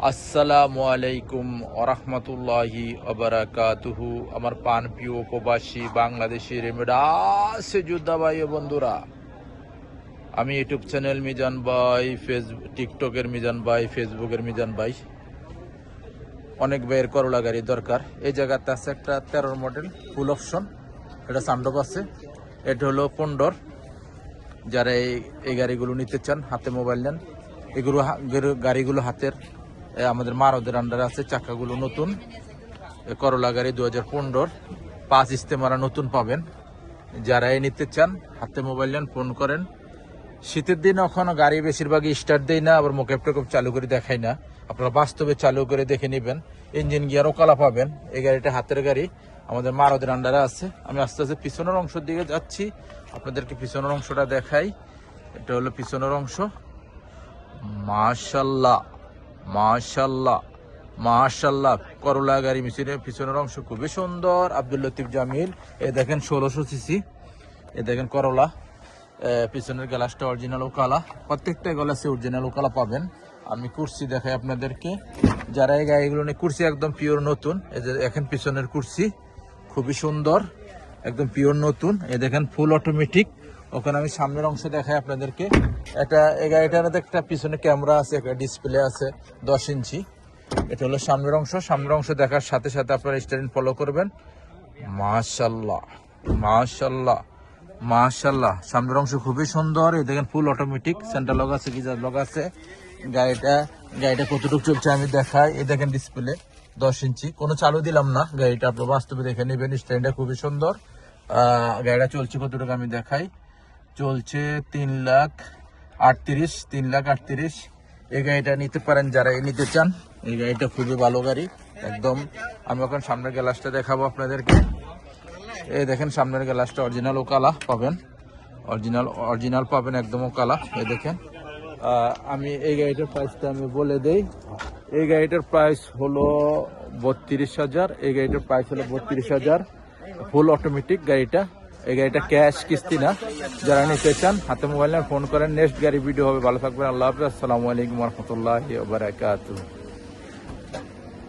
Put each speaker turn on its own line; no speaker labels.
আসসালামু আলাইকুম ওরহমতুল্লাহি ওবারাকাতুহু। আমার পান প্রিয় প্রবাসী বাংলাদেশি রেমিডাসে যোদ্ধা ভাই ও বন্ধুরা, আমি ইউটিউব চ্যানেল মিজান ভাই, টিকটকের মিজান ভাই, ফেসবুকের মিজান ভাই। অনেক ভাইয়ের করলা গাড়ি দরকার। এই জায়গাতে আছে একটা 13 মডেল ফুল অপশন, এটা সানডপ আছে। এটা হলো পন্ডর। যারা এই গাড়িগুলো নিতে চান, হাতে মোবাইল নেন, এগুলো গাড়িগুলো হাতের আমাদের মারদের আন্ডারে আছে। চাকাগুলো নতুন, করলা গাড়ি 2015, 5 ইস্তেমারা নতুন পাবেন। যারা এই নিতে চান, হাতে মোবাইল নেন, ফোন করেন। শীতের দিন এখনো গাড়ি বেশিরভাগই স্টার্ট দেয় না, আবার মোকেপ টোকেপ চালু করে দেখাই না। আপনারা বাস্তবে চালু করে দেখে নেবেন। ইঞ্জিন গিয়ারও কালা পাবেন। এই গাড়িটা হাতের গাড়ি, আমাদের মারদের আন্ডারে আছে। আমি আস্তে আস্তে পিছনের অংশের দিকে যাচ্ছি, আপনাদেরকে পিছনের অংশটা দেখাই। এটা হলো পিছনের অংশ। মাশাল্লাহ মাশাল্লাহ মাশাল্লাহ, করলা গাড়ি মিছিলের পিছনের অংশ খুবই সুন্দর। আব্দুল লতিফ জামিল। এ দেখেন 1600 সিসি। এ দেখেন করলা, পিছনের গ্লাসটা অরিজিনাল ও কালা। প্রত্যেকটা গ্লাসে অরিজিনাল ও কালা পাবেন। আমি কুরসি দেখাই আপনাদেরকে। যারা এই গাড়িগুলো নিয়ে, কুরসি একদম পিওর নতুন। এই যে এখন পিছনের কুরসি খুবই সুন্দর, একদম পিওর নতুন। এ দেখেন ফুল অটোমেটিক। ওখানে আমি সামনের অংশ দেখাই আপনাদেরকে। এই গাড়িটার একটা পিছনে ক্যামেরা আছে, একটা ডিসপ্লে আছে 10 ইঞ্চি। এটা হলো সামনের অংশ। সামনের অংশ দেখার সাথে সাথে আপনারা স্টারিং ফলো করবেন। মাশাল্লাহ মাশাল্লাহ মাশাল্লাহ, সামনের অংশ খুবই সুন্দর। এই দেখেন ফুল অটোমেটিক, সেন্টার লক আছে, গিজার লক আছে। গাড়িটা কতটুকু চলছে আমি দেখাই। এই দেখেন ডিসপ্লে 10 ইঞ্চি, কোনো চালু দিলাম না। গাড়িটা আপনার বাস্তবে দেখে নেবেন। স্ট্যান্ডটা খুবই সুন্দর। গাড়িটা চলছে কতটুকু আমি দেখাই। চলছে 3,38,000, 3,38,000। এই গাড়িটা নিতে পারেন যারা নিতে চান। এই গাড়িটা খুবই ভালো গাড়ি একদম। আমি এখন সামনের গ্লাসটা দেখাবো আপনাদেরকে। এই দেখেন সামনের গ্লাসটা অরিজিনাল ও কালা পাবেন। অরিজিনাল পাবেন, একদম ও কালা। এই দেখেন। আমি এই গাড়িটার প্রাইসটা আমি বলে দেই। এই গাড়িটার প্রাইস হলো 32,000। এই গাড়িটার প্রাইস হলো 32,000। ফুল অটোমেটিক গাড়িটা। এই গাড়িটা ক্যাশ, কিস্তি না। যারা নিতে চান, হাতে মোবাইল নিয়ে ফোন করেন। নেক্সট গাড়ি ভিডিও হবে। ভালো থাকবেন। আল্লাহ হাফেজ। আসসালামু আলাইকুম রহমতুল্লাহি ওয়া বারাকাতুহু।